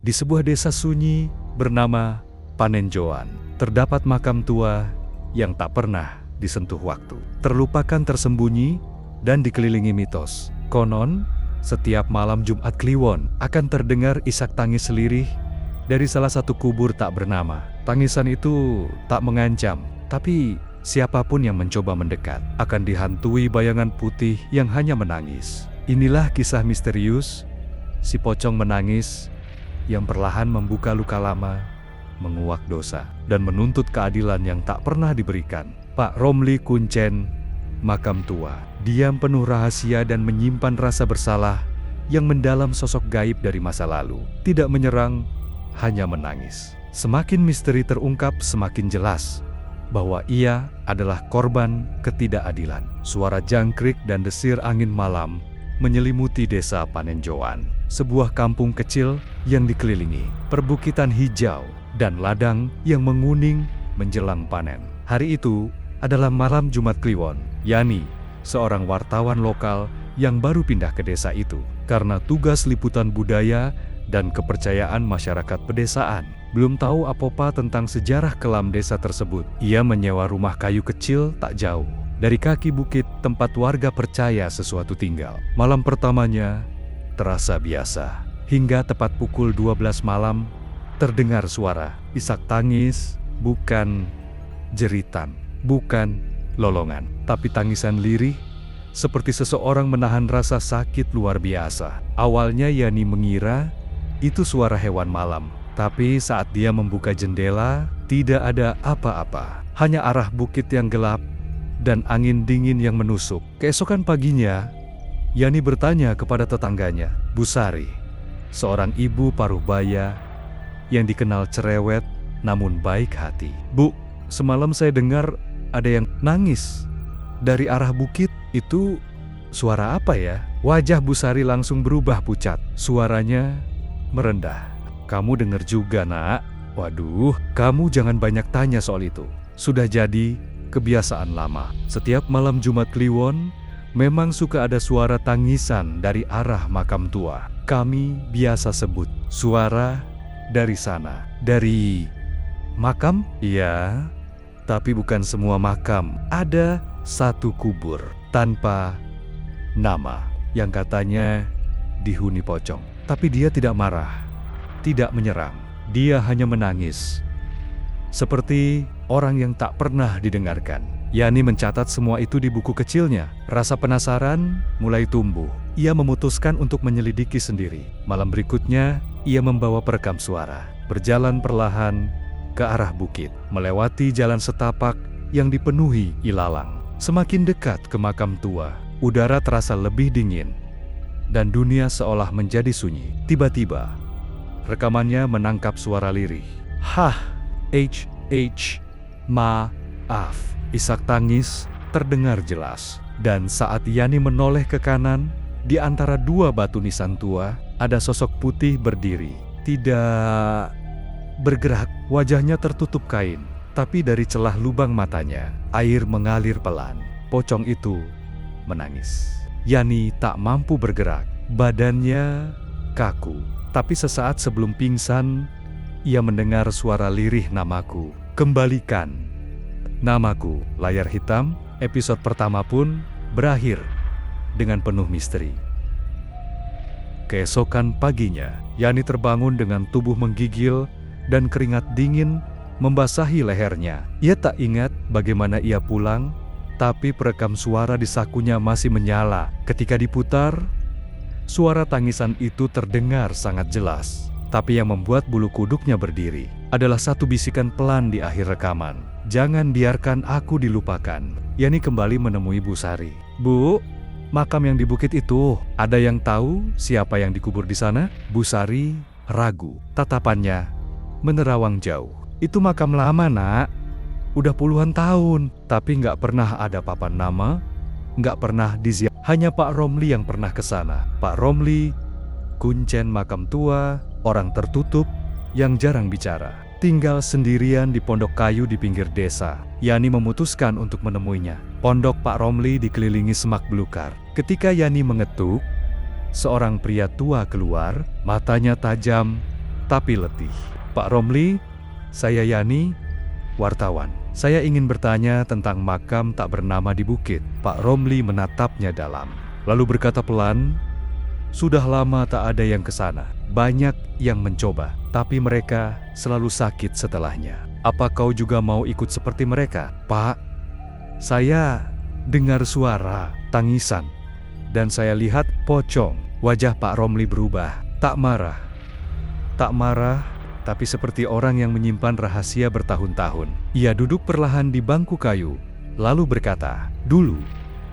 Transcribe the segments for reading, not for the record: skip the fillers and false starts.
Di sebuah desa sunyi bernama Panenjoan, terdapat makam tua yang tak pernah disentuh waktu. Terlupakan, tersembunyi, dan dikelilingi mitos. Konon, setiap malam Jumat Kliwon akan terdengar isak tangis lirih dari salah satu kubur tak bernama. Tangisan itu tak mengancam, tapi siapapun yang mencoba mendekat akan dihantui bayangan putih yang hanya menangis. Inilah kisah misterius si pocong menangis yang perlahan membuka luka lama, menguak dosa, dan menuntut keadilan yang tak pernah diberikan. Pak Romli Kuncen, makam tua. Diam penuh rahasia dan menyimpan rasa bersalah yang mendalam, sosok gaib dari masa lalu. Tidak menyerang, hanya menangis. Semakin misteri terungkap, semakin jelas bahwa ia adalah korban ketidakadilan. Suara jangkrik dan desir angin malam menyelimuti desa Panenjoan, sebuah kampung kecil yang dikelilingi perbukitan hijau dan ladang yang menguning menjelang panen. Hari itu adalah malam Jumat Kliwon. Yani, seorang wartawan lokal yang baru pindah ke desa itu karena tugas liputan budaya dan kepercayaan masyarakat pedesaan. Belum tahu apa-apa tentang sejarah kelam desa tersebut. Ia menyewa rumah kayu kecil tak jauh dari kaki bukit tempat warga percaya sesuatu tinggal. Malam pertamanya terasa biasa, hingga tepat pukul 12 malam terdengar suara isak tangis, bukan jeritan, bukan lolongan, tapi tangisan lirih, seperti seseorang menahan rasa sakit luar biasa. Awalnya Yani mengira itu suara hewan malam, tapi saat dia membuka jendela, tidak ada apa-apa. Hanya arah bukit yang gelap dan angin dingin yang menusuk. Keesokan paginya, Yani bertanya kepada tetangganya, Bu Sari, seorang ibu paruh baya yang dikenal cerewet namun baik hati. Bu, semalam saya dengar ada yang nangis dari arah bukit. Itu suara apa ya? Wajah Bu Sari langsung berubah pucat. Suaranya merendah. Kamu dengar juga, Nak? Waduh, kamu jangan banyak tanya soal itu. Sudah jadi kebiasaan lama. Setiap malam Jumat Kliwon memang suka ada suara tangisan dari arah makam tua. Kami biasa sebut suara dari sana. Dari makam? Iya, tapi bukan semua makam. Ada satu kubur tanpa nama yang katanya dihuni pocong. Tapi dia tidak marah, tidak menyerang. Dia hanya menangis, seperti orang yang tak pernah didengarkan. Yani mencatat semua itu di buku kecilnya. Rasa penasaran mulai tumbuh. Ia memutuskan untuk menyelidiki sendiri. Malam berikutnya, ia membawa perekam suara, berjalan perlahan ke arah bukit, melewati jalan setapak yang dipenuhi ilalang. Semakin dekat ke makam tua, udara terasa lebih dingin, dan dunia seolah menjadi sunyi. Tiba-tiba, rekamannya menangkap suara lirih. Hah, maaf. Isak tangis terdengar jelas. Dan saat Yani menoleh ke kanan, di antara dua batu nisan tua, ada sosok putih berdiri. Tidak bergerak, wajahnya tertutup kain. Tapi dari celah lubang matanya, air mengalir pelan. Pocong itu menangis. Yani tak mampu bergerak, badannya kaku. Tapi sesaat sebelum pingsan, ia mendengar suara lirih namaku. Kembalikan namaku. Layar hitam, episode pertama pun berakhir dengan penuh misteri. Keesokan paginya, Yani terbangun dengan tubuh menggigil dan keringat dingin membasahi lehernya. Ia tak ingat bagaimana ia pulang, tapi perekam suara di sakunya masih menyala. Ketika diputar, suara tangisan itu terdengar sangat jelas. Tapi yang membuat bulu kuduknya berdiri adalah satu bisikan pelan di akhir rekaman. Jangan biarkan aku dilupakan. Yani kembali menemui Bu Sari. Bu, makam yang di bukit itu, ada yang tahu siapa yang dikubur di sana? Bu Sari ragu. Tatapannya menerawang jauh. Itu makam lama, Nak. Udah puluhan tahun, tapi nggak pernah ada papan nama, nggak pernah diziarah. Hanya Pak Romli yang pernah ke sana. Pak Romli Kuncen, makam tua, orang tertutup yang jarang bicara. Tinggal sendirian di pondok kayu di pinggir desa. Yani memutuskan untuk menemuinya. Pondok Pak Romli dikelilingi semak belukar. Ketika Yani mengetuk, seorang pria tua keluar, matanya tajam, tapi letih. Pak Romli, saya Yani, wartawan. Saya ingin bertanya tentang makam tak bernama di bukit. Pak Romli menatapnya dalam, lalu berkata pelan, sudah lama tak ada yang ke sana. Banyak yang mencoba, tapi mereka selalu sakit setelahnya. Apa kau juga mau ikut seperti mereka? Pak, saya dengar suara tangisan, dan saya lihat pocong. Wajah Pak Romli berubah, tak marah, tapi seperti orang yang menyimpan rahasia bertahun-tahun. Ia duduk perlahan di bangku kayu, lalu berkata, dulu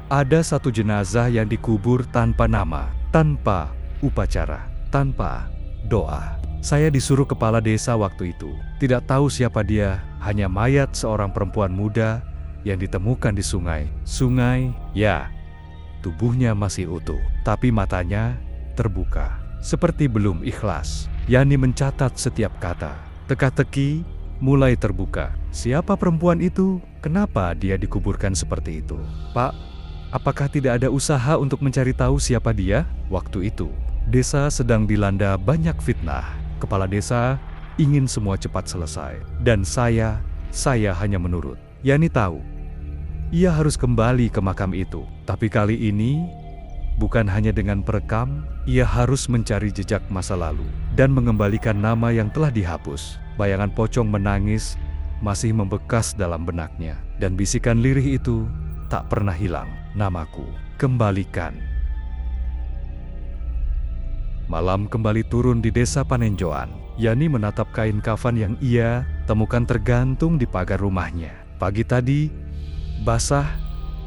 ada satu jenazah yang dikubur tanpa nama, tanpa upacara, tanpa doa. Saya disuruh kepala desa waktu itu. Tidak tahu siapa dia, hanya mayat seorang perempuan muda yang ditemukan di sungai. Sungai, ya, tubuhnya masih utuh, tapi matanya terbuka, seperti belum ikhlas. Yani mencatat setiap kata. Teka-teki mulai terbuka. Siapa perempuan itu? Kenapa dia dikuburkan seperti itu? Pak, apakah tidak ada usaha untuk mencari tahu siapa dia? Waktu itu, desa sedang dilanda banyak fitnah. Kepala desa ingin semua cepat selesai. Dan saya hanya menurut. Yani tahu, ia harus kembali ke makam itu. Tapi kali ini, bukan hanya dengan perekam, ia harus mencari jejak masa lalu dan mengembalikan nama yang telah dihapus. Bayangan pocong menangis masih membekas dalam benaknya, dan bisikan lirih itu tak pernah hilang. Namaku, kembalikan. Malam kembali turun di desa Panenjoan. Yani menatap kain kafan yang ia temukan tergantung di pagar rumahnya. Pagi tadi, basah,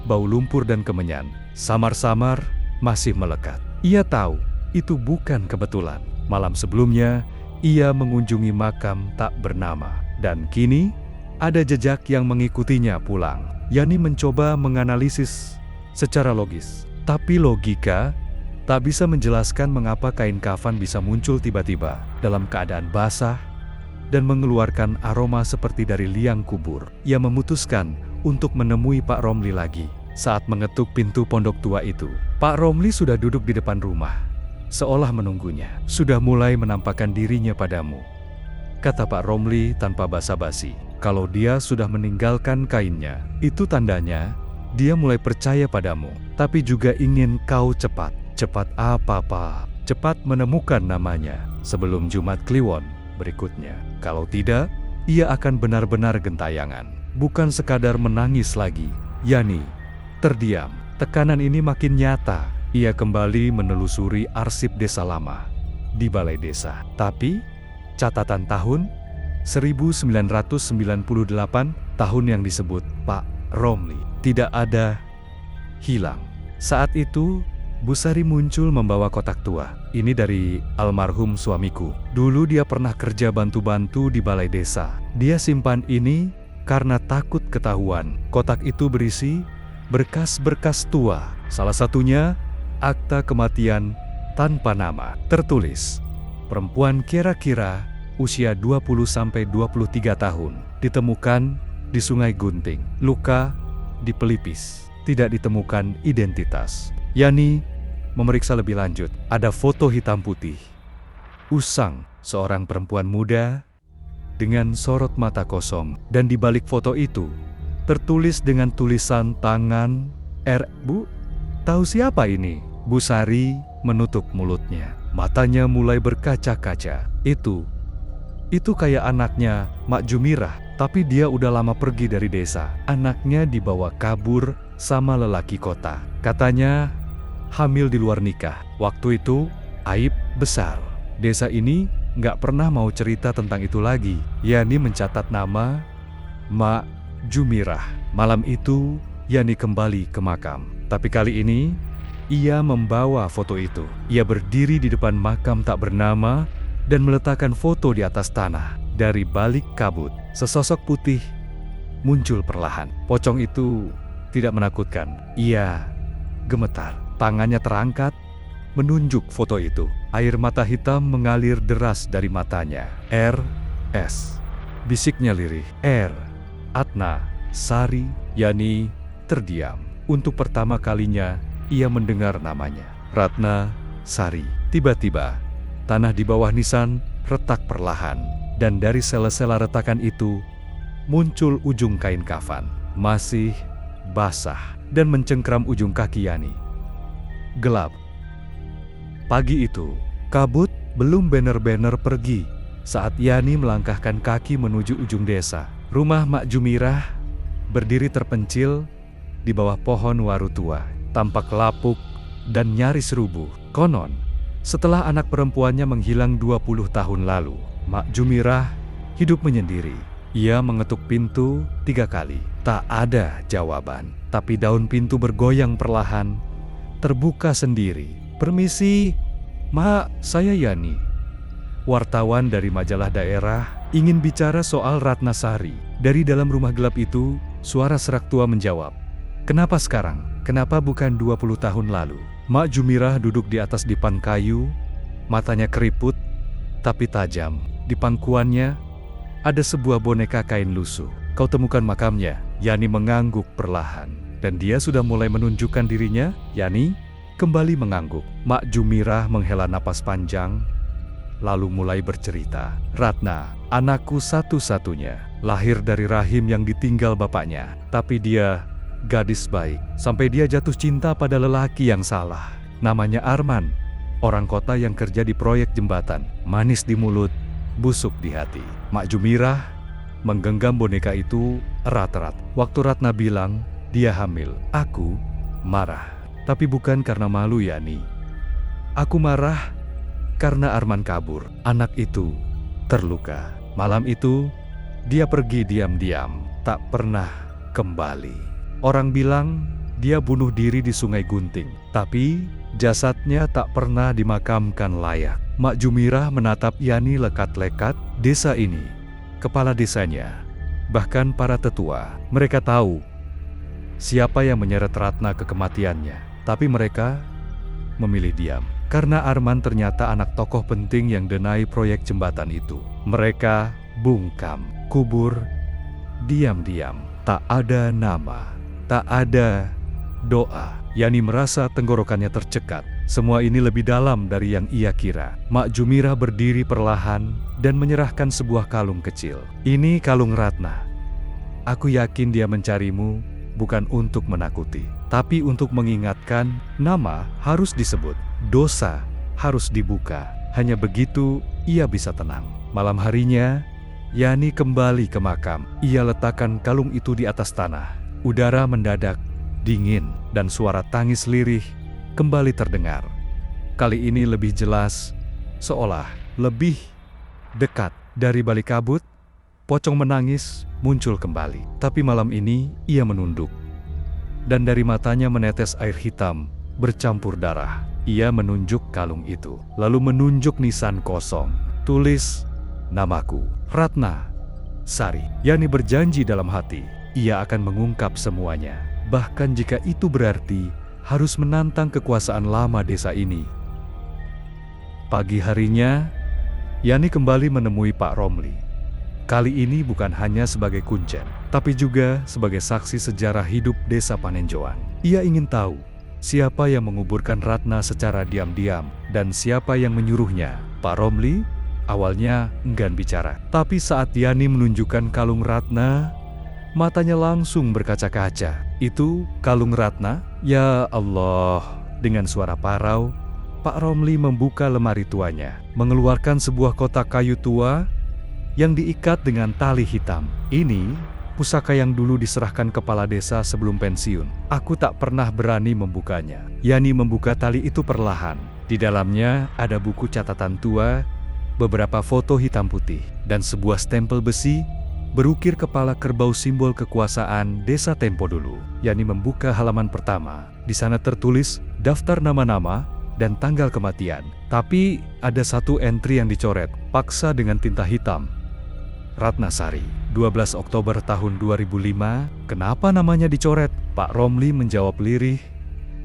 bau lumpur dan kemenyan, samar-samar masih melekat. Ia tahu itu bukan kebetulan. Malam sebelumnya, ia mengunjungi makam tak bernama. Dan kini, ada jejak yang mengikutinya pulang. Yani mencoba menganalisis secara logis. Tapi logika tak bisa menjelaskan mengapa kain kafan bisa muncul tiba-tiba dalam keadaan basah dan mengeluarkan aroma seperti dari liang kubur. Ia memutuskan untuk menemui Pak Romli lagi. Saat mengetuk pintu pondok tua itu, Pak Romli sudah duduk di depan rumah, seolah menunggunya. Sudah mulai menampakkan dirinya padamu, kata Pak Romli tanpa basa-basi. Kalau dia sudah meninggalkan kainnya, itu tandanya dia mulai percaya padamu, tapi juga ingin kau cepat. Cepat apa, Pak? Cepat menemukan namanya sebelum Jumat Kliwon berikutnya. Kalau tidak, ia akan benar-benar gentayangan, bukan sekadar menangis lagi. Yani terdiam. Tekanan ini makin nyata. Ia kembali menelusuri arsip desa lama di balai desa. Tapi, catatan tahun 1998, tahun yang disebut Pak Romli, tidak ada, hilang. Saat itu, Bu Sari muncul membawa kotak tua. Ini dari almarhum suamiku. Dulu dia pernah kerja bantu-bantu di balai desa. Dia simpan ini karena takut ketahuan. Kotak itu berisi berkas-berkas tua. Salah satunya, akta kematian tanpa nama. Tertulis, perempuan kira-kira usia 20-23 tahun. Ditemukan di Sungai Gunting. Luka di pelipis. Tidak ditemukan identitas. Yani memeriksa lebih lanjut. Ada foto hitam putih. Usang, seorang perempuan muda dengan sorot mata kosong. Dan di balik foto itu, tertulis dengan tulisan tangan R. Bu, tahu siapa ini? Bu Sari menutup mulutnya. Matanya mulai berkaca-kaca. Itu kayak anaknya, Mak Jumirah. Tapi dia udah lama pergi dari desa. Anaknya dibawa kabur sama lelaki kota. Katanya hamil di luar nikah. Waktu itu, aib besar. Desa ini nggak pernah mau cerita tentang itu lagi. Yani mencatat nama Mak Jumirah. Malam itu, Yani kembali ke makam. Tapi kali ini, ia membawa foto itu. Ia berdiri di depan makam tak bernama dan meletakkan foto di atas tanah. Dari balik kabut, sesosok putih muncul perlahan. Pocong itu tidak menakutkan. Ia gemetar. Tangannya terangkat, menunjuk foto itu. Air mata hitam mengalir deras dari matanya. R.S. bisiknya lirih. R. Atna Sari. Yani terdiam. Untuk pertama kalinya, ia mendengar namanya. Ratna Sari. Tiba-tiba, tanah di bawah nisan retak perlahan. Dan dari sela-sela retakan itu, muncul ujung kain kafan. Masih basah dan mencengkram ujung kaki Yani. Gelap. Pagi itu, kabut belum benar-benar pergi saat Yani melangkahkan kaki menuju ujung desa. Rumah Mak Jumirah berdiri terpencil di bawah pohon waru tua, tampak lapuk dan nyaris rubuh. Konon, setelah anak perempuannya menghilang 20 tahun lalu, Mak Jumirah hidup menyendiri. Ia mengetuk pintu 3 kali. Tak ada jawaban, tapi daun pintu bergoyang perlahan, terbuka sendiri. "Permisi, Mak, saya Yani. Wartawan dari majalah daerah ingin bicara soal Ratna Sari." Dari dalam rumah gelap itu, suara serak tua menjawab, "Kenapa sekarang? Kenapa bukan 20 tahun lalu?" Mak Jumirah duduk di atas dipan kayu, matanya keriput, tapi tajam. Di pangkuannya, ada sebuah boneka kain lusuh. "Kau temukan makamnya?" Yani mengangguk perlahan. Dan dia sudah mulai menunjukkan dirinya. Yani kembali mengangguk. Mak Jumirah menghela napas panjang, lalu mulai bercerita. "Ratna, anakku satu-satunya, lahir dari rahim yang ditinggal bapaknya. Tapi dia gadis baik, sampai dia jatuh cinta pada lelaki yang salah. Namanya Arman, orang kota yang kerja di proyek jembatan. Manis di mulut, busuk di hati." Mak Jumirah menggenggam boneka itu erat-erat. Waktu Ratna bilang dia hamil, aku marah. Tapi bukan karena malu, Yani. Aku marah karena Arman kabur. Anak itu terluka. Malam itu, dia pergi diam-diam, tak pernah kembali. Orang bilang dia bunuh diri di Sungai Gunting, tapi jasadnya tak pernah dimakamkan layak. Mak Jumirah menatap Yani lekat-lekat. Desa ini, kepala desanya, bahkan para tetua, mereka tahu siapa yang menyeret Ratna ke kematiannya. Tapi mereka memilih diam, karena Arman ternyata anak tokoh penting yang denai proyek jembatan itu. Mereka bungkam, kubur, diam-diam. Tak ada nama, tak ada doa. Yani merasa tenggorokannya tercekat. Semua ini lebih dalam dari yang ia kira. Mak Jumirah berdiri perlahan dan menyerahkan sebuah kalung kecil. "Ini kalung Ratna. Aku yakin dia mencarimu bukan untuk menakuti, tapi untuk mengingatkan nama harus disebut, dosa harus dibuka. Hanya begitu ia bisa tenang." Malam harinya, Yani kembali ke makam. Ia letakkan kalung itu di atas tanah. Udara mendadak dingin dan suara tangis lirih kembali terdengar. Kali ini lebih jelas, seolah lebih dekat. Dari balik kabut, pocong menangis muncul kembali. Tapi malam ini ia menunduk, dan dari matanya menetes air hitam bercampur darah. Ia menunjuk kalung itu, lalu menunjuk nisan kosong. "Tulis namaku, Ratna Sari." Yani berjanji dalam hati, ia akan mengungkap semuanya. Bahkan jika itu berarti harus menantang kekuasaan lama desa ini. Pagi harinya, Yani kembali menemui Pak Romli. Kali ini bukan hanya sebagai kuncen, tapi juga sebagai saksi sejarah hidup desa Panenjoan. Ia ingin tahu siapa yang menguburkan Ratna secara diam-diam dan siapa yang menyuruhnya. Pak Romli awalnya enggan bicara, tapi saat Yani menunjukkan kalung Ratna, matanya langsung berkaca-kaca. "Itu kalung Ratna?" "Ya Allah." Dengan suara parau, Pak Romli membuka lemari tuanya, mengeluarkan sebuah kotak kayu tua yang diikat dengan tali hitam. "Ini pusaka yang dulu diserahkan kepala desa sebelum pensiun. Aku tak pernah berani membukanya." Yani membuka tali itu perlahan. Di dalamnya ada buku catatan tua, beberapa foto hitam putih, dan sebuah stempel besi berukir kepala kerbau, simbol kekuasaan desa tempo dulu. Yani membuka halaman pertama. Di sana tertulis daftar nama-nama dan tanggal kematian. Tapi ada satu entry yang dicoret paksa dengan tinta hitam. "Ratna Sari, 12 Oktober tahun 2005. Kenapa namanya dicoret?" Pak Romli menjawab lirih,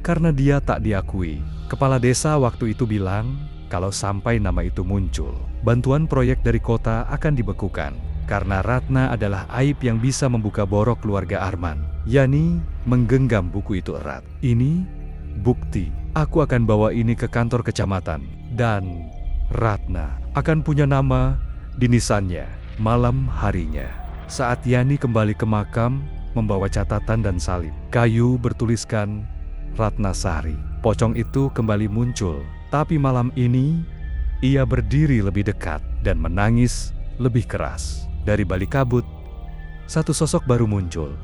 "Karena dia tak diakui. Kepala desa waktu itu bilang kalau sampai nama itu muncul, bantuan proyek dari kota akan dibekukan. Karena Ratna adalah aib yang bisa membuka borok keluarga Arman." Yani menggenggam buku itu erat. "Ini bukti. Aku akan bawa ini ke kantor kecamatan. Dan Ratna akan punya nama di nisannya malam harinya. Saat Yani kembali ke makam, membawa catatan dan salib kayu bertuliskan Ratnasari, pocong itu kembali muncul. Tapi malam ini, ia berdiri lebih dekat dan menangis lebih keras. Dari balik kabut, satu sosok baru muncul.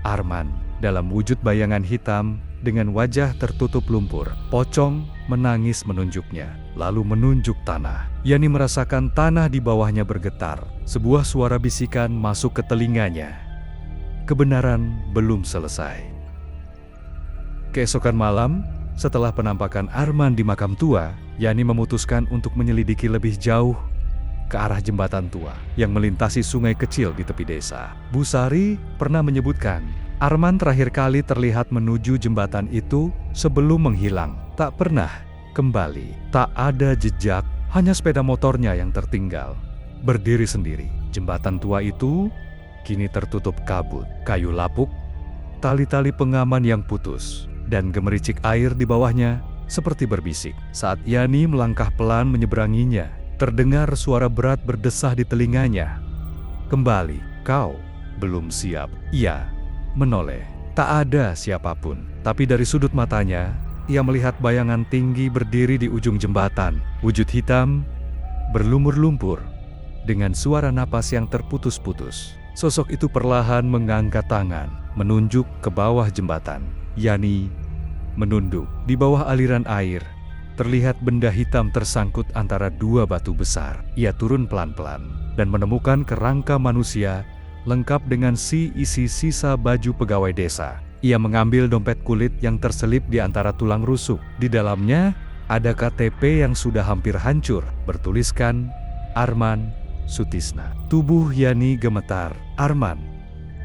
Arman, dalam wujud bayangan hitam dengan wajah tertutup lumpur. Pocong menangis menunjuknya, lalu menunjuk tanah. Yani merasakan tanah di bawahnya bergetar. Sebuah suara bisikan masuk ke telinganya. Kebenaran belum selesai. Keesokan malam, setelah penampakan Arman di makam tua, Yani memutuskan untuk menyelidiki lebih jauh ke arah jembatan tua yang melintasi sungai kecil di tepi desa. Bu Sari pernah menyebutkan, Arman terakhir kali terlihat menuju jembatan itu sebelum menghilang. Tak pernah kembali. Tak ada jejak, hanya sepeda motornya yang tertinggal. Berdiri sendiri. Jembatan tua itu kini tertutup kabut, kayu lapuk, tali-tali pengaman yang putus, dan gemericik air di bawahnya seperti berbisik. Saat Yani melangkah pelan menyeberanginya, terdengar suara berat berdesah di telinganya. Kembali, kau belum siap. Ia menoleh. Tak ada siapapun, tapi dari sudut matanya, ia melihat bayangan tinggi berdiri di ujung jembatan. Wujud hitam, berlumur lumpur, dengan suara napas yang terputus-putus. Sosok itu perlahan mengangkat tangan, menunjuk ke bawah jembatan. Yani menunduk. Di bawah aliran air, terlihat benda hitam tersangkut antara dua batu besar. Ia turun pelan-pelan dan menemukan kerangka manusia lengkap dengan isi sisa baju pegawai desa. Ia mengambil dompet kulit yang terselip di antara tulang rusuk. Di dalamnya ada KTP yang sudah hampir hancur, bertuliskan Arman Sutisna. Tubuh Yani gemetar. Arman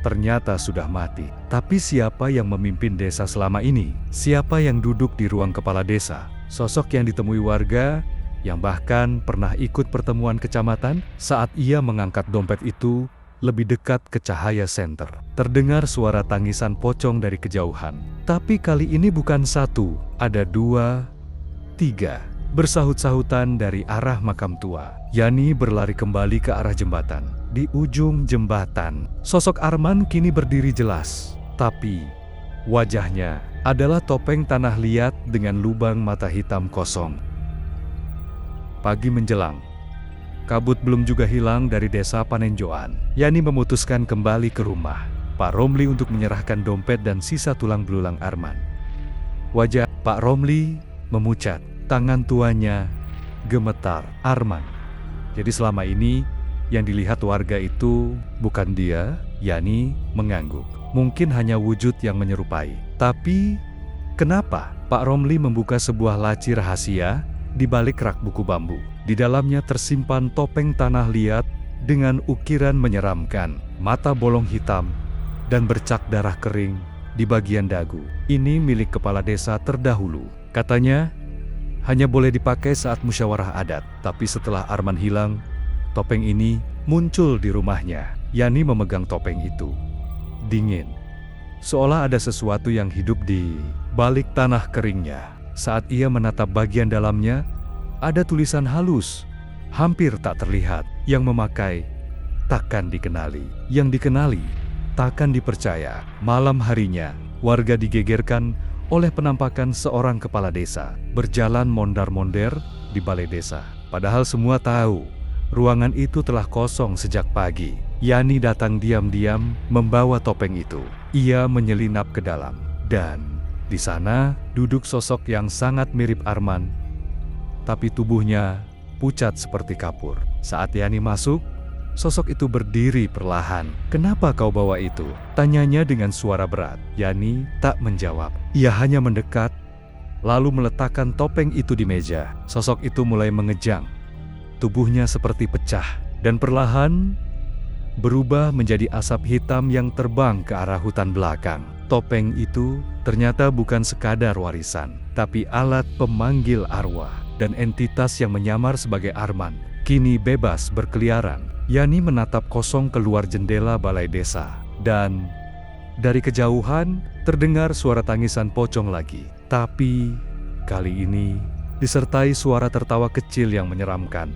ternyata sudah mati. Tapi siapa yang memimpin desa selama ini? Siapa yang duduk di ruang kepala desa? Sosok yang ditemui warga, yang bahkan pernah ikut pertemuan kecamatan. Saat ia mengangkat dompet itu, lebih dekat ke cahaya senter. Terdengar suara tangisan pocong dari kejauhan. Tapi kali ini bukan satu, ada dua, tiga. Bersahut-sahutan dari arah makam tua. Yani berlari kembali ke arah jembatan. Di ujung jembatan, sosok Arman kini berdiri jelas. Tapi wajahnya adalah topeng tanah liat dengan lubang mata hitam kosong. Pagi menjelang. Kabut belum juga hilang dari desa Panenjoan. Yani memutuskan kembali ke rumah Pak Romli untuk menyerahkan dompet dan sisa tulang belulang Arman. Wajah Pak Romli memucat. Tangan tuanya gemetar. Arman. Jadi selama ini yang dilihat warga itu bukan dia. Yani mengangguk. Mungkin hanya wujud yang menyerupai. Tapi kenapa Pak Romli membuka sebuah laci rahasia di balik rak buku bambu? Di dalamnya tersimpan topeng tanah liat dengan ukiran menyeramkan, mata bolong hitam, dan bercak darah kering di bagian dagu. Ini milik kepala desa terdahulu. Katanya, hanya boleh dipakai saat musyawarah adat. Tapi setelah Arman hilang, topeng ini muncul di rumahnya. Yani memegang topeng itu. Dingin. Seolah ada sesuatu yang hidup di balik tanah keringnya. Saat ia menatap bagian dalamnya, ada tulisan halus, hampir tak terlihat, yang memakai takkan dikenali. Yang dikenali, takkan dipercaya. Malam harinya, warga digegerkan oleh penampakan seorang kepala desa berjalan mondar-mondir di balai desa. Padahal semua tahu, ruangan itu telah kosong sejak pagi. Yani datang diam-diam membawa topeng itu. Ia menyelinap ke dalam, dan di sana duduk sosok yang sangat mirip Arman, tapi tubuhnya pucat seperti kapur. Saat Yani masuk, sosok itu berdiri perlahan. "Kenapa kau bawa itu?" tanyanya dengan suara berat. Yani tak menjawab. Ia hanya mendekat, lalu meletakkan topeng itu di meja. Sosok itu mulai mengejang. Tubuhnya seperti pecah, dan perlahan berubah menjadi asap hitam yang terbang ke arah hutan belakang. Topeng itu ternyata bukan sekadar warisan, tapi alat pemanggil arwah. Dan entitas yang menyamar sebagai Arman kini bebas berkeliaran. Yani menatap kosong keluar jendela balai desa, dan dari kejauhan terdengar suara tangisan pocong lagi. Tapi kali ini disertai suara tertawa kecil yang menyeramkan.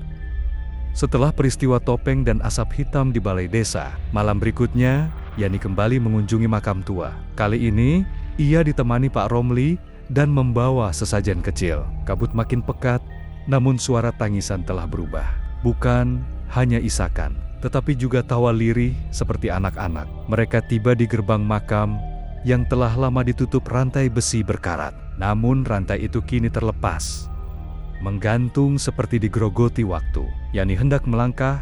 Setelah peristiwa topeng dan asap hitam di balai desa, malam berikutnya, Yani kembali mengunjungi makam tua. Kali ini, ia ditemani Pak Romli dan membawa sesajen kecil. Kabut makin pekat, namun suara tangisan telah berubah. Bukan hanya isakan, tetapi juga tawa lirih seperti anak-anak. Mereka tiba di gerbang makam yang telah lama ditutup rantai besi berkarat. Namun rantai itu kini terlepas, menggantung seperti digerogoti waktu. Yani hendak melangkah,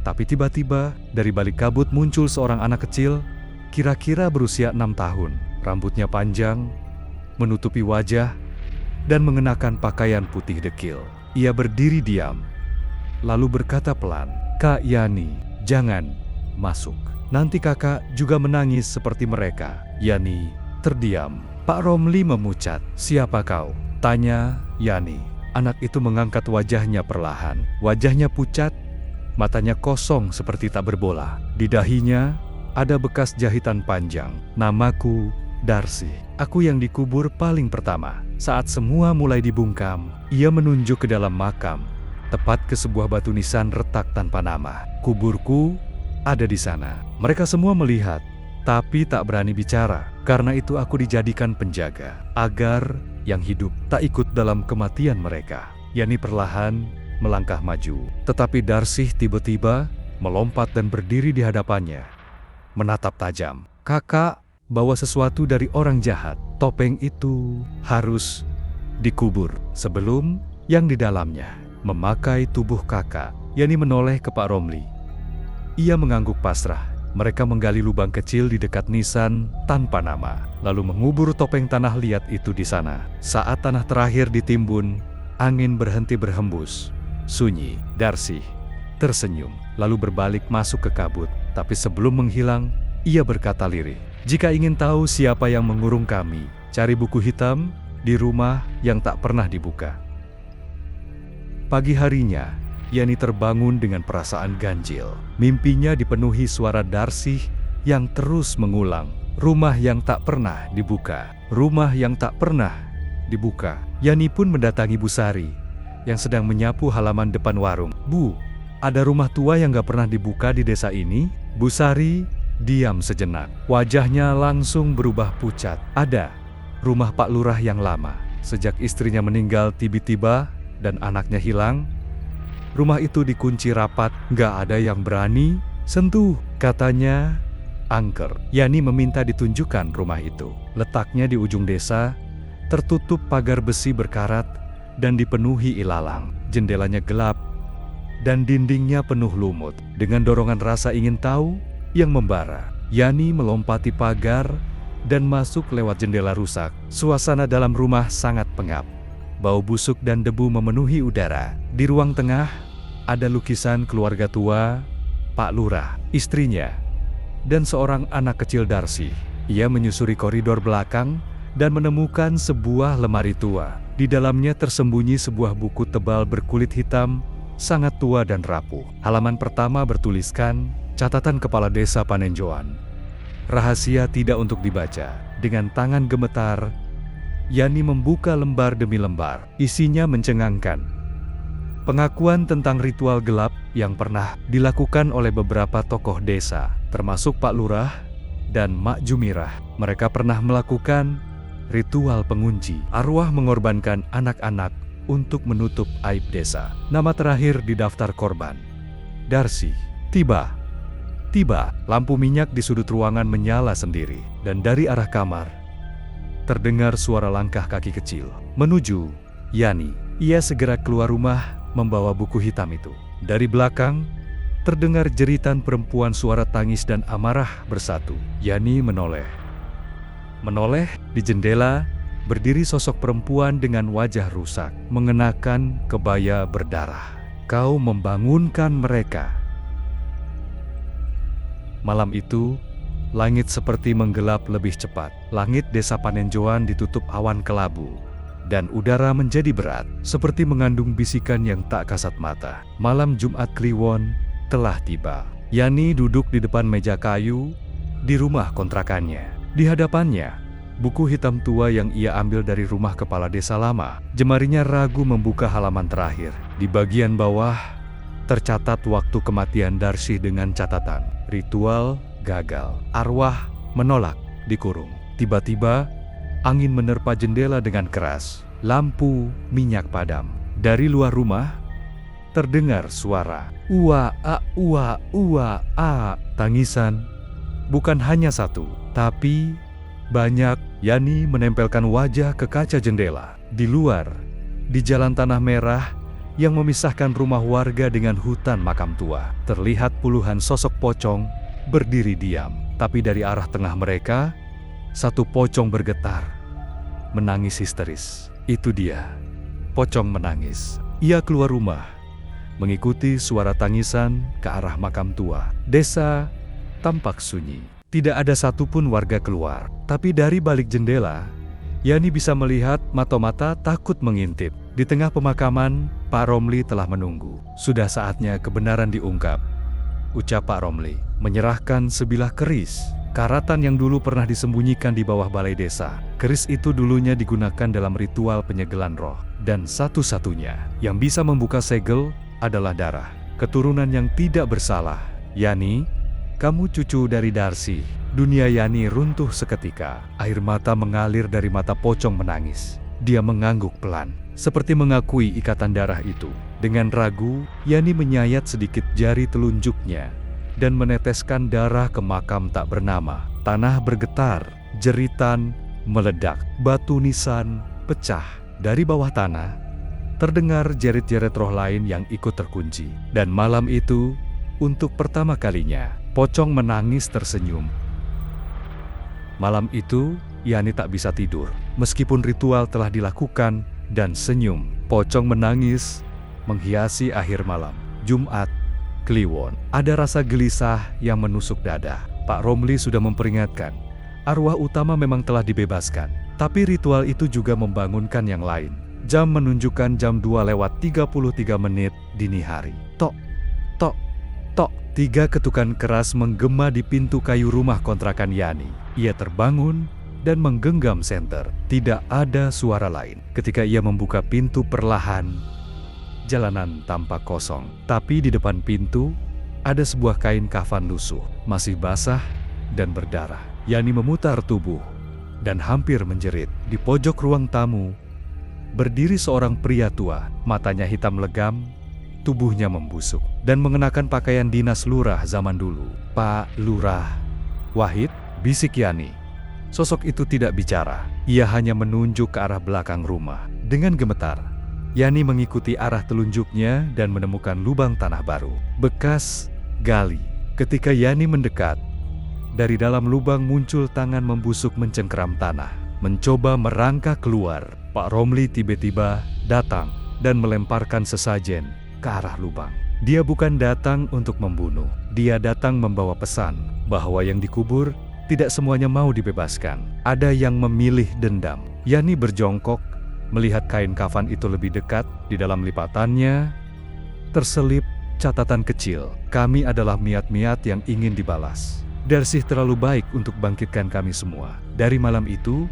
tapi tiba-tiba dari balik kabut muncul seorang anak kecil, kira-kira berusia 6 tahun. Rambutnya panjang, menutupi wajah, dan mengenakan pakaian putih dekil. Ia berdiri diam, lalu berkata pelan, "Kak Yani, jangan masuk. Nanti kakak juga menangis seperti mereka." Yani terdiam. Pak Romli memucat. "Siapa kau?" tanya Yani. Anak itu mengangkat wajahnya perlahan. Wajahnya pucat, matanya kosong seperti tak berbola. Di dahinya ada bekas jahitan panjang. "Namaku Darsi. Aku yang dikubur paling pertama." Saat semua mulai dibungkam, ia menunjuk ke dalam makam, tepat ke sebuah batu nisan retak tanpa nama. "Kuburku ada di sana." Mereka semua melihat, tapi tak berani bicara. "Karena itu aku dijadikan penjaga, agar yang hidup tak ikut dalam kematian mereka." Yani perlahan melangkah maju, tetapi Darsih tiba-tiba melompat dan berdiri di hadapannya, menatap tajam. "Kakak bawa sesuatu dari orang jahat. Topeng itu harus dikubur sebelum yang di dalamnya memakai tubuh kakak." Yani menoleh ke Pak Romli. Ia mengangguk pasrah. Mereka menggali lubang kecil di dekat nisan tanpa nama, lalu mengubur topeng tanah liat itu di sana. Saat tanah terakhir ditimbun, angin berhenti berhembus. Sunyi. Darsih tersenyum, lalu berbalik masuk ke kabut. Tapi sebelum menghilang, ia berkata lirih, "Jika ingin tahu siapa yang mengurung kami, cari buku hitam di rumah yang tak pernah dibuka." Pagi harinya, Yani terbangun dengan perasaan ganjil. Mimpinya dipenuhi suara Darsih yang terus mengulang, "Rumah yang tak pernah dibuka, rumah yang tak pernah dibuka." Yani pun mendatangi Bu Sari yang sedang menyapu halaman depan warung. "Bu, ada rumah tua yang gak pernah dibuka di desa ini?" Bu Sari diam sejenak. Wajahnya langsung berubah pucat. "Ada. Rumah Pak Lurah yang lama. Sejak istrinya meninggal tiba-tiba dan anaknya hilang, rumah itu dikunci rapat, gak ada yang berani sentuh," katanya angker. Yani meminta ditunjukkan rumah itu. Letaknya di ujung desa, tertutup pagar besi berkarat dan dipenuhi ilalang. Jendelanya gelap dan dindingnya penuh lumut. Dengan dorongan rasa ingin tahu yang membara, Yani melompati pagar dan masuk lewat jendela rusak. Suasana dalam rumah sangat pengap. Bau busuk dan debu memenuhi udara. Di ruang tengah, ada lukisan keluarga tua, Pak Lurah, istrinya, dan seorang anak kecil Darsih. Ia menyusuri koridor belakang dan menemukan sebuah lemari tua. Di dalamnya tersembunyi sebuah buku tebal berkulit hitam, sangat tua dan rapuh. Halaman pertama bertuliskan, "Catatan Kepala Desa Panenjoan. Rahasia tidak untuk dibaca." Dengan tangan gemetar, Yani membuka lembar demi lembar. Isinya mencengangkan. Pengakuan tentang ritual gelap yang pernah dilakukan oleh beberapa tokoh desa, termasuk Pak Lurah dan Mak Jumirah. Mereka pernah melakukan ritual pengunci. Arwah mengorbankan anak-anak untuk menutup aib desa. Nama terakhir di daftar korban, Darsi. Tiba, lampu minyak di sudut ruangan menyala sendiri, dan dari arah kamar terdengar suara langkah kaki kecil menuju Yani. Ia segera keluar rumah membawa buku hitam itu. Dari belakang terdengar jeritan perempuan, suara tangis dan amarah bersatu. Yani menoleh. Di jendela berdiri sosok perempuan dengan wajah rusak, mengenakan kebaya berdarah. "Kau membangunkan mereka." Malam itu, langit seperti menggelap lebih cepat. Langit desa Panenjoan ditutup awan kelabu, dan udara menjadi berat, seperti mengandung bisikan yang tak kasat mata. Malam Jumat Kliwon telah tiba. Yani duduk di depan meja kayu di rumah kontrakannya. Di hadapannya, buku hitam tua yang ia ambil dari rumah kepala desa lama. Jemarinya ragu membuka halaman terakhir. Di bagian bawah, tercatat waktu kematian Darsi dengan catatan. Ritual gagal. Arwah menolak, dikurung. Tiba-tiba, angin menerpa jendela dengan keras. Lampu minyak padam. Dari luar rumah, terdengar suara. Ua, a. Tangisan. Bukan hanya satu, tapi banyak. Yani menempelkan wajah ke kaca jendela. Di luar, di jalan tanah merah yang memisahkan rumah warga dengan hutan makam tua, terlihat puluhan sosok pocong berdiri diam. Tapi dari arah tengah mereka, satu pocong bergetar, menangis histeris. Itu dia, pocong menangis. Ia keluar rumah, mengikuti suara tangisan ke arah makam tua. Desa tampak sunyi. Tidak ada satupun warga keluar. Tapi dari balik jendela, Yani bisa melihat mata-mata takut mengintip. Di tengah pemakaman, Pak Romli telah menunggu. Sudah saatnya kebenaran diungkap, ucap Pak Romli, menyerahkan sebilah keris. Karatan yang dulu pernah disembunyikan di bawah balai desa. Keris itu dulunya digunakan dalam ritual penyegelan roh. Dan satu-satunya yang bisa membuka segel adalah darah keturunan yang tidak bersalah. Yani, kamu cucu dari Darsi. Dunia Yani runtuh seketika. Air mata mengalir dari mata pocong menangis. Dia mengangguk pelan, seperti mengakui ikatan darah itu. Dengan ragu, Yani menyayat sedikit jari telunjuknya dan meneteskan darah ke makam tak bernama. Tanah bergetar, jeritan meledak, batu nisan pecah. Dari bawah tanah, terdengar jerit-jerit roh lain yang ikut terkunci. Dan malam itu, untuk pertama kalinya, pocong menangis tersenyum. Malam itu, Yani tak bisa tidur. Meskipun ritual telah dilakukan dan senyum, pocong menangis menghiasi akhir malam. Jumat Kliwon. Ada rasa gelisah yang menusuk dada. Pak Romli sudah memperingatkan, arwah utama memang telah dibebaskan. Tapi ritual itu juga membangunkan yang lain. Jam menunjukkan jam 2:33 dini hari. Tok, tok, tok. 3 ketukan keras menggema di pintu kayu rumah kontrakan Yani. Ia terbangun dan menggenggam senter. Tidak ada suara lain. Ketika ia membuka pintu perlahan, jalanan tampak kosong. Tapi di depan pintu, ada sebuah kain kafan lusuh, masih basah dan berdarah. Yani memutar tubuh dan hampir menjerit. Di pojok ruang tamu, berdiri seorang pria tua. Matanya hitam legam, tubuhnya membusuk, dan mengenakan pakaian dinas lurah zaman dulu. Pak Lurah Wahid, bisik Yani. Sosok itu tidak bicara. Ia hanya menunjuk ke arah belakang rumah. Dengan gemetar, Yani mengikuti arah telunjuknya dan menemukan lubang tanah baru. Bekas gali. Ketika Yani mendekat, dari dalam lubang muncul tangan membusuk mencengkeram tanah, mencoba merangkak keluar. Pak Romli tiba-tiba datang dan melemparkan sesajen ke arah lubang. Dia bukan datang untuk membunuh. Dia datang membawa pesan bahwa yang dikubur tidak semuanya mau dibebaskan. Ada yang memilih dendam. Yani berjongkok, melihat kain kafan itu lebih dekat. Di dalam lipatannya terselip catatan kecil. Kami adalah miat-miat yang ingin dibalas. Darsih terlalu baik untuk bangkitkan kami semua. Dari malam itu,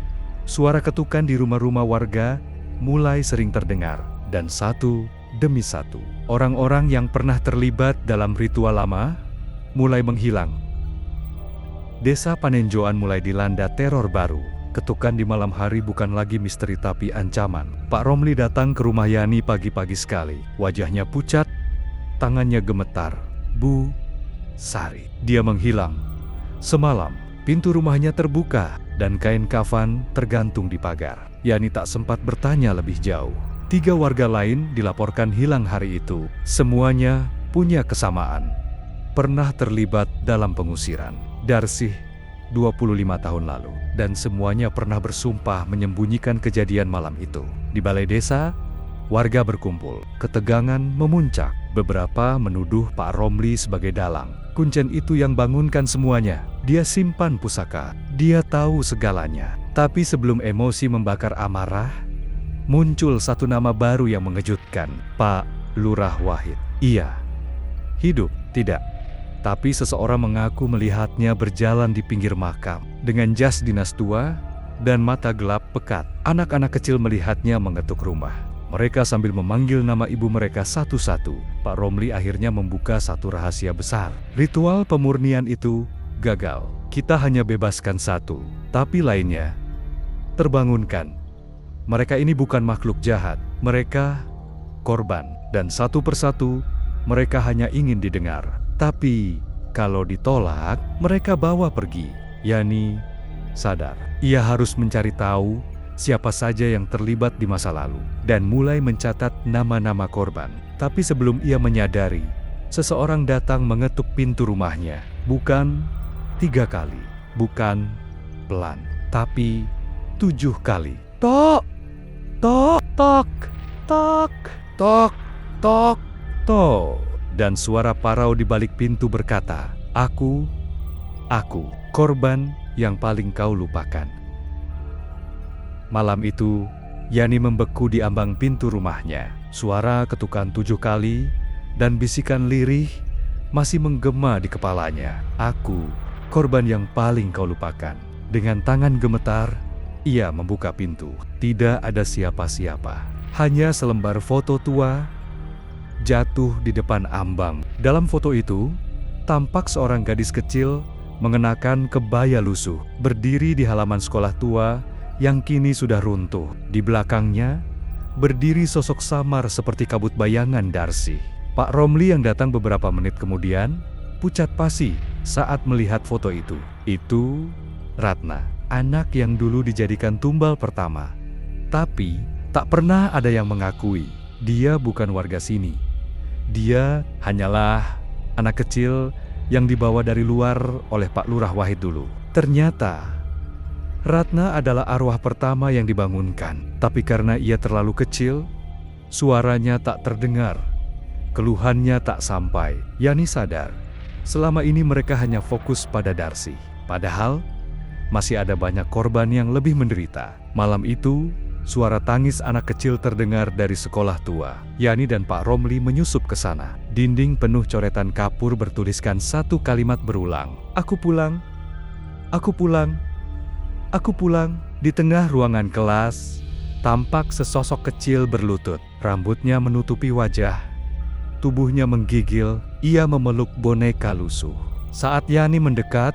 suara ketukan di rumah-rumah warga mulai sering terdengar. Dan satu demi satu, orang-orang yang pernah terlibat dalam ritual lama mulai menghilang. Desa Panenjoan mulai dilanda teror baru. Ketukan di malam hari bukan lagi misteri tapi ancaman. Pak Romli datang ke rumah Yani pagi-pagi sekali. Wajahnya pucat, tangannya gemetar. Bu Sari. Dia menghilang. Semalam, pintu rumahnya terbuka dan kain kafan tergantung di pagar. Yani tak sempat bertanya lebih jauh. 3 warga lain dilaporkan hilang hari itu. Semuanya punya kesamaan. Pernah terlibat dalam pengusiran. Darsih 25 tahun lalu. Dan semuanya pernah bersumpah menyembunyikan kejadian malam itu. Di balai desa, warga berkumpul. Ketegangan memuncak. Beberapa menuduh Pak Romli sebagai dalang. Kuncen itu yang bangunkan semuanya. Dia simpan pusaka. Dia tahu segalanya. Tapi sebelum emosi membakar amarah, muncul satu nama baru yang mengejutkan. Pak Lurah Wahid. Iya. Hidup? Tidak. Tapi seseorang mengaku melihatnya berjalan di pinggir makam dengan jas dinas tua dan mata gelap pekat. Anak-anak kecil melihatnya mengetuk rumah, Mereka sambil memanggil nama ibu mereka satu-satu. Pak Romli akhirnya membuka satu rahasia besar. Ritual pemurnian itu gagal. Kita hanya bebaskan satu, tapi lainnya terbangunkan. Mereka ini bukan makhluk jahat, mereka korban. Dan satu persatu, mereka hanya ingin didengar. Tapi, kalau ditolak, mereka bawa pergi. Yani sadar, ia harus mencari tahu siapa saja yang terlibat di masa lalu, dan mulai mencatat nama-nama korban. Tapi sebelum ia menyadari, seseorang datang mengetuk pintu rumahnya. Bukan 3 kali, bukan pelan, tapi 7 kali. Tok, tok, tok, tok, tok, tok, tok. Dan suara parau di balik pintu berkata, aku, korban yang paling kau lupakan. Malam itu, Yani membeku di ambang pintu rumahnya. Suara ketukan 7 kali dan bisikan lirih masih menggema di kepalanya. Aku, korban yang paling kau lupakan. Dengan tangan gemetar, ia membuka pintu. Tidak ada siapa-siapa. Hanya selembar foto tua jatuh di depan ambang. Dalam foto itu, tampak seorang gadis kecil mengenakan kebaya lusuh, berdiri di halaman sekolah tua yang kini sudah runtuh. Di belakangnya, berdiri sosok samar seperti kabut bayangan Darsi. Pak Romli yang datang beberapa menit kemudian, pucat pasi saat melihat foto itu. Itu Ratna, anak yang dulu dijadikan tumbal pertama. Tapi, tak pernah ada yang mengakui dia bukan warga sini. Dia hanyalah anak kecil yang dibawa dari luar oleh Pak Lurah Wahid dulu. Ternyata, Ratna adalah arwah pertama yang dibangunkan, tapi karena ia terlalu kecil, suaranya tak terdengar, keluhannya tak sampai. Yani sadar, selama ini mereka hanya fokus pada Darsi. Padahal, masih ada banyak korban yang lebih menderita. Malam itu, suara tangis anak kecil terdengar dari sekolah tua. Yani dan Pak Romli menyusup ke sana. Dinding penuh coretan kapur bertuliskan satu kalimat berulang. Aku pulang, aku pulang. Aku pulang. Di tengah ruangan kelas, tampak sesosok kecil berlutut. Rambutnya menutupi wajah, tubuhnya menggigil. Ia memeluk boneka lusuh. Saat Yani mendekat,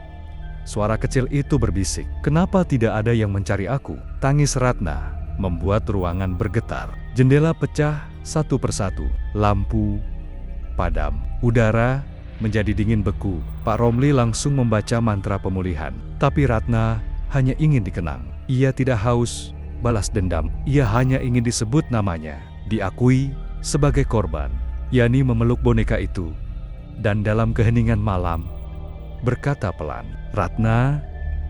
suara kecil itu berbisik, "Kenapa tidak ada yang mencari aku?" Tangis Ratna membuat ruangan bergetar. Jendela pecah satu persatu. Lampu padam. Udara menjadi dingin beku. Pak Romli langsung membaca mantra pemulihan. Tapi Ratna hanya ingin dikenang. Ia tidak haus balas dendam. Ia hanya ingin disebut namanya, diakui sebagai korban. Yani memeluk boneka itu, dan dalam keheningan malam, berkata pelan, "Ratna,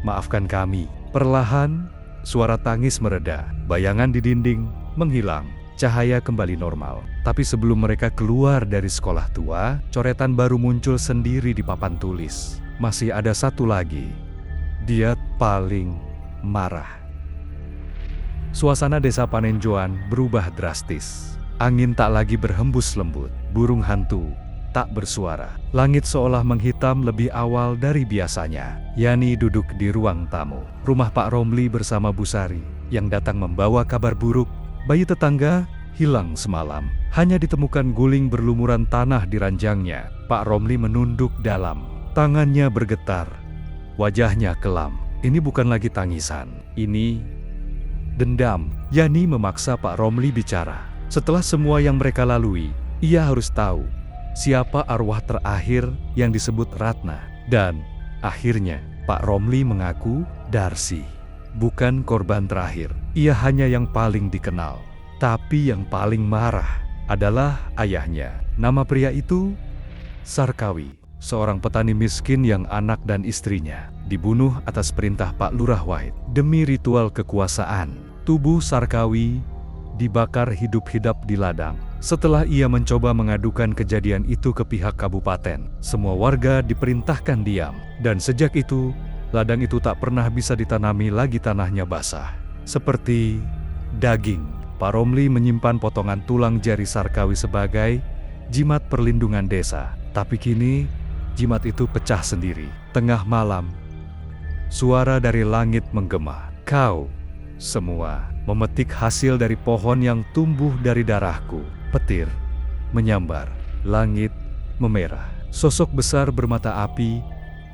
maafkan kami." Perlahan, suara tangis mereda. Bayangan di dinding menghilang. Cahaya kembali normal. Tapi sebelum mereka keluar dari sekolah tua, coretan baru muncul sendiri di papan tulis. Masih ada satu lagi. Dia paling marah. Suasana desa Panenjoan berubah drastis. Angin tak lagi berhembus lembut. Burung hantu tak bersuara. Langit seolah menghitam lebih awal dari biasanya. Yani duduk di ruang tamu. Rumah Pak Romli bersama Bu Sari yang datang membawa kabar buruk. Bayi tetangga hilang semalam. Hanya ditemukan guling berlumuran tanah di ranjangnya. Pak Romli menunduk dalam. Tangannya bergetar. Wajahnya kelam. Ini bukan lagi tangisan. Ini dendam. Yani memaksa Pak Romli bicara. Setelah semua yang mereka lalui, ia harus tahu siapa arwah terakhir yang disebut Ratna. Dan akhirnya Pak Romli mengaku Darsi bukan korban terakhir. Ia hanya yang paling dikenal. Tapi yang paling marah adalah ayahnya. Nama pria itu Sarkawi, seorang petani miskin yang anak dan istrinya dibunuh atas perintah Pak Lurah Wahid. Demi ritual kekuasaan, tubuh Sarkawi dibakar hidup-hidup di ladang. Setelah ia mencoba mengadukan kejadian itu ke pihak kabupaten, semua warga diperintahkan diam. Dan sejak itu, ladang itu tak pernah bisa ditanami lagi, tanahnya basah seperti daging. Pak Romli menyimpan potongan tulang jari Sarkawi sebagai jimat perlindungan desa. Tapi kini, jimat itu pecah sendiri. Tengah malam, suara dari langit menggema, "Kau semua memetik hasil dari pohon yang tumbuh dari darahku. Petir menyambar, langit memerah. Sosok besar bermata api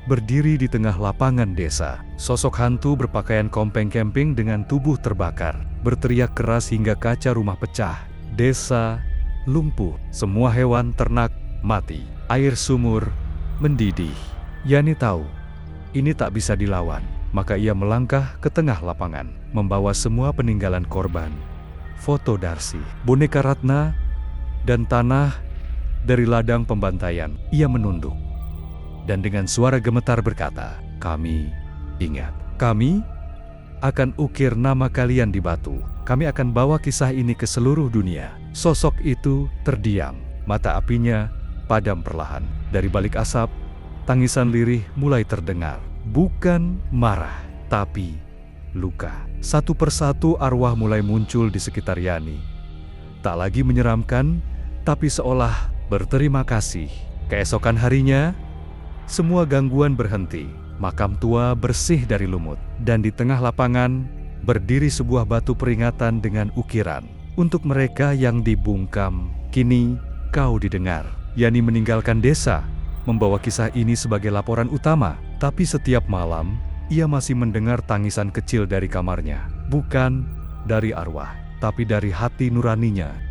berdiri di tengah lapangan desa. Sosok hantu berpakaian kompeng camping dengan tubuh terbakar, berteriak keras hingga kaca rumah pecah. Desa lumpuh, semua hewan ternak mati. Air sumur mendidih. Yani tahu, ini tak bisa dilawan. Maka ia melangkah ke tengah lapangan, membawa semua peninggalan korban. Foto Darsi, boneka Ratna, dan tanah dari ladang pembantaian. Ia menunduk dan dengan suara gemetar berkata, "Kami ingat. Kami akan ukir nama kalian di batu. Kami akan bawa kisah ini ke seluruh dunia." Sosok itu terdiam, mata apinya padam perlahan. Dari balik asap, tangisan lirih mulai terdengar. Bukan marah, tapi luka. Satu persatu arwah mulai muncul di sekitar Yani. Tak lagi menyeramkan, tapi seolah berterima kasih. Keesokan harinya, semua gangguan berhenti. Makam tua bersih dari lumut. Dan di tengah lapangan, berdiri sebuah batu peringatan dengan ukiran. Untuk mereka yang dibungkam, kini kau didengar. Yani meninggalkan desa, membawa kisah ini sebagai laporan utama. Tapi setiap malam, ia masih mendengar tangisan kecil dari kamarnya. Bukan dari arwah, tapi dari hati nuraninya.